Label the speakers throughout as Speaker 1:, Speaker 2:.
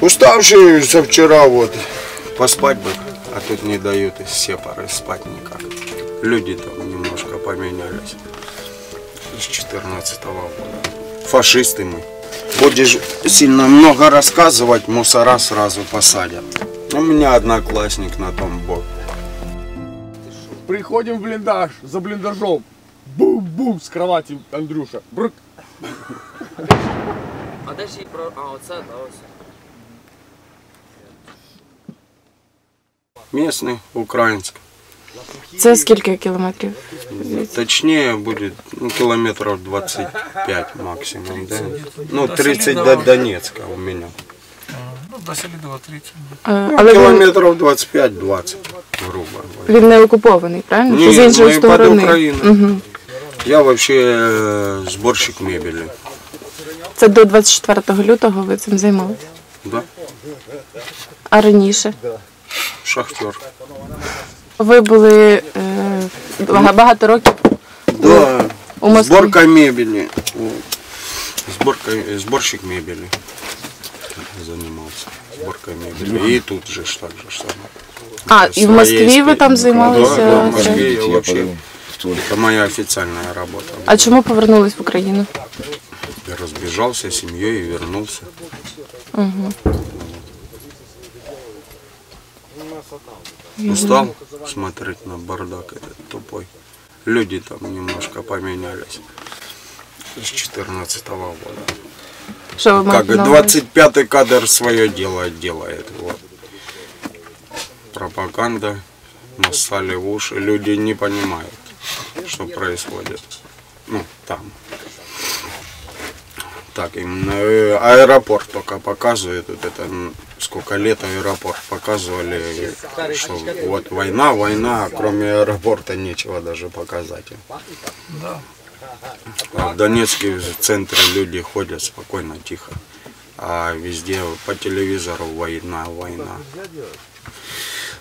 Speaker 1: Уставший со вчера вот. Поспать бы, а тут не дают из все поры спать никак. Люди там немножко поменялись. С 14-го года. Фашисты мы. Будешь сильно много рассказывать, мусора сразу посадят. У меня одноклассник на том боке.
Speaker 2: Приходим в блиндаж, за блиндажом. Бум-бум с кровати, Андрюша. Брк.
Speaker 3: А де ж її про... А, оце, да, ось.
Speaker 1: Местный, украинский.
Speaker 4: Це скільки кілометрів?
Speaker 1: Точнее будет километров 25 максимум. Да? Ну 30 до Донецка у меня.
Speaker 5: Ну, до Селидова 30.
Speaker 4: Але
Speaker 1: Километров 25-20, грубо говоря.
Speaker 4: він не окупований, правильно?
Speaker 1: Нет,
Speaker 4: З іншої
Speaker 1: мы под
Speaker 4: сторони.
Speaker 1: Украиной.
Speaker 4: Угу.
Speaker 1: Я вообще сборщик мебели.
Speaker 4: Це до 24 лютого ви цим займалися?
Speaker 1: Да?
Speaker 4: А раніше?
Speaker 1: Шахтер.
Speaker 4: Ви були багато років
Speaker 1: Да,
Speaker 4: у Москві?
Speaker 1: сборка мебели. Вот. Сборщик мебели занимался. Сборкой мебели. И тут же так же самое.
Speaker 4: А, і в Москві ви там займалися?
Speaker 1: Да, в Москве я вообще, это моя официальная работа.
Speaker 4: А чому повернулись в Україну?
Speaker 1: Я разбежался с семьей и вернулся.
Speaker 4: Угу.
Speaker 1: Устал смотреть на бардак этот тупой. Люди там немножко поменялись с 14-го года.
Speaker 4: Що ви
Speaker 1: Как
Speaker 4: маєте на увазі?
Speaker 1: 25-й кадр свое дело делает. Вот. Пропаганда, нассали в уши. Люди не понимают, что происходит. Ну, там. Так, именно аэропорт только показывает. Вот это, сколько лет аэропорт показывали, что вот война, а кроме аэропорта нечего даже показать.
Speaker 5: Да.
Speaker 1: А в Донецке в центре люди ходят спокойно, тихо. А везде по телевизору война.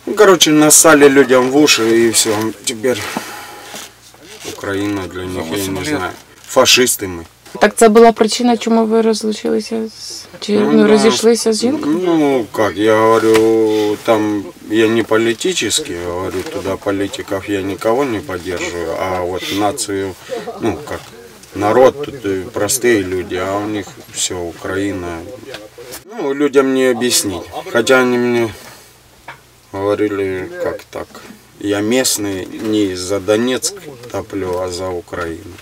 Speaker 1: Ну, короче, нассали людям в уши и все. Теперь Украина для них, я не знаю. Фашисты мы.
Speaker 4: Так це була причина, чому ви розлучилися чи
Speaker 1: да.
Speaker 4: розійшлися з жінкою?
Speaker 1: Ну, как, я говорю, там я не политический, говорю, туда политиков я никого не поддерживаю, а вот нацию, ну, как, народ, тут простые люди, а у них все, Украина. Ну, людям не объяснить, хотя они мне говорили, как так, я местный, не за Донецк топлю, а за Украину.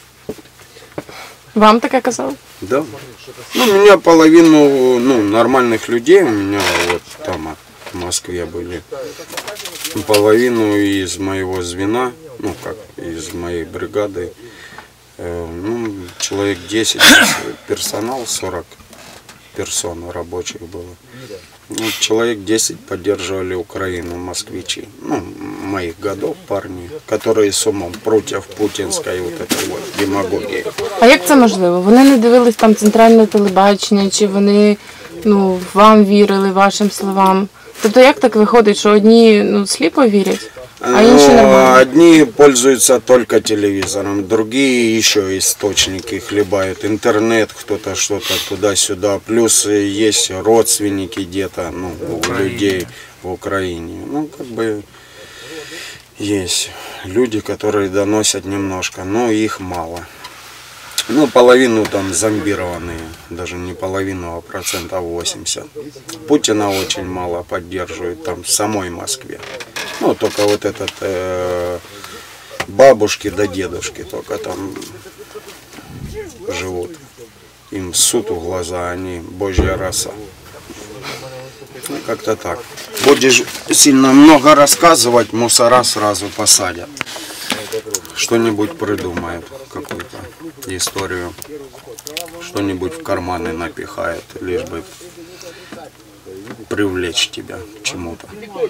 Speaker 4: Вам таке казали?
Speaker 1: Да. Ну, у меня половину, нормальных людей, у меня вот там в Москве были, половину из моего звена, ну, как из моей бригады, человек 10, персонал, 40 персон рабочих было. Ну, человек 10 поддерживали Украину, москвичи, моих годов парни, которые с умом против путинской вот этой вот демагогии.
Speaker 4: А як це можливо? Вони не дивились там центральне телебачення, чи вони вам вірили, вашим словам? Тобто як так виходить, що одні сліпо вірять, а інші нормально?
Speaker 1: Одни пользуются только телевизором, другие еще источники хлебают, интернет, кто-то что-то туда-сюда, плюс есть родственники где-то, у людей в Украине. Ну, как бы есть люди, которые доносят немножко, но их мало. Ну, половину там зомбированные, даже не половину, а 80%. Путина очень мало поддерживают там в самой Москве. Ну, только вот этот бабушки да дедушки только там живут. Им ссут в глаза, они божья роса. Ну, как-то так. Будешь сильно много рассказывать, мусора сразу посадят. Что-нибудь придумают, какую-то историю. Что-нибудь в карманы напихает, лишь бы привлечь тебя к чему-то.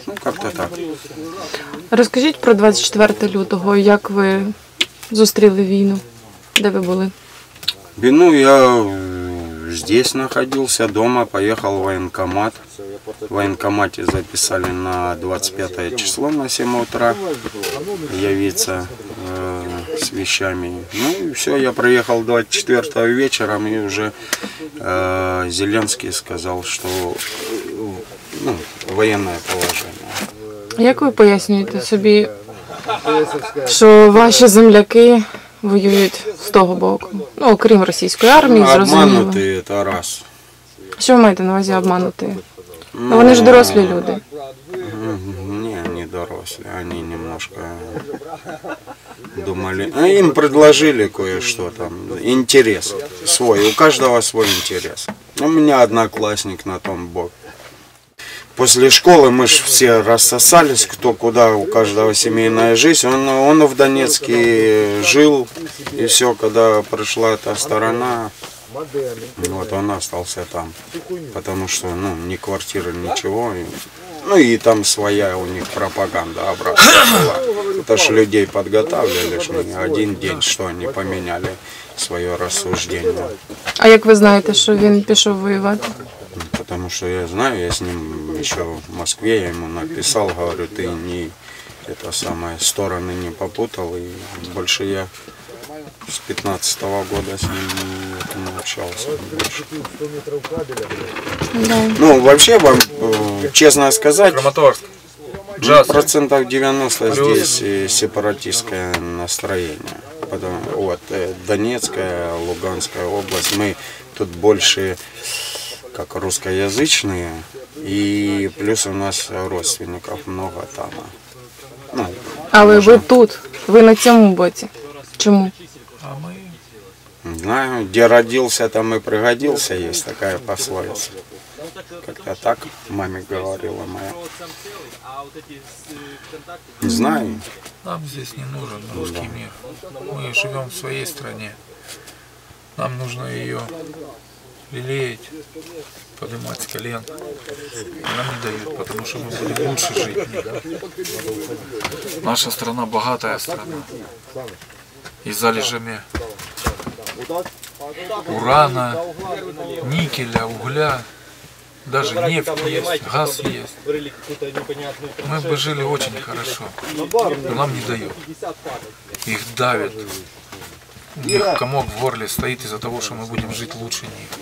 Speaker 1: Ну, как-то так.
Speaker 4: Розкажіть про 24 лютого, як ви зустріли війну, де ви були?
Speaker 1: Вину я здесь находился, дома, поехал в военкомат. В военкомате записали на 25 число на 7 утра явиться. с вещами. Ну и все, я приехал 24-го вечером, и уже Зеленский сказал, что ну, военное положение.
Speaker 4: Як ви пояснюєте собі, що ваші земляки воюють з того боку? Ну, окрім російської армії, зрозуміло.
Speaker 1: Обманутые — это раз.
Speaker 4: Що ви маєте на увазі обманути? Ну, вони ж дорослі люди.
Speaker 1: Не доросли, они немножко думали. Им предложили кое-что там, интерес свой, у каждого свой интерес. У меня одноклассник на том боке. После школы мы ж все рассосались, кто куда, у каждого семейная жизнь. Он в Донецке жил, и все, когда пришла эта сторона, вот он остался там. Потому что, ну, ни квартиры, ничего. Ну и там своя у них пропаганда обратно была. Это ж людей подготавливали, ж не один день, что они поменяли свое рассуждение.
Speaker 4: А як ви знаєте, що він пішов воювати?
Speaker 1: Потому что я знаю, я с ним еще в Москве, я ему написал, говорю, ты не это самое, стороны не попутал, и больше я с 15-го года с ним не общался больше.
Speaker 4: Да.
Speaker 1: Ну, вообще, вам честно сказать,
Speaker 5: Краматорск.
Speaker 1: ну,
Speaker 5: Джаз.
Speaker 1: процентов 90 здесь сепаратистское настроение. Вот, Донецкая, Луганская область, мы тут больше как русскоязычные, и плюс у нас родственников много там. Ну,
Speaker 4: Але ви тут, ви на цьому боці. Чому?
Speaker 5: А мы
Speaker 1: не знаю, где родился, там и пригодился, есть такая пословица. Как-то так маме говорила моя. Не знаю.
Speaker 5: нам здесь не нужен русский мир. Мы живем в своей стране. Нам нужно ее лелеять, поднимать с колен. И нам не дают, потому что мы будем лучше жить. Наша страна богатая страна. И залежами урана, никеля, угля, даже нефть есть, газ есть. Мы бы жили очень хорошо, но нам не дают. Их давят. У них комок в горле стоит из-за того, что мы будем жить лучше них.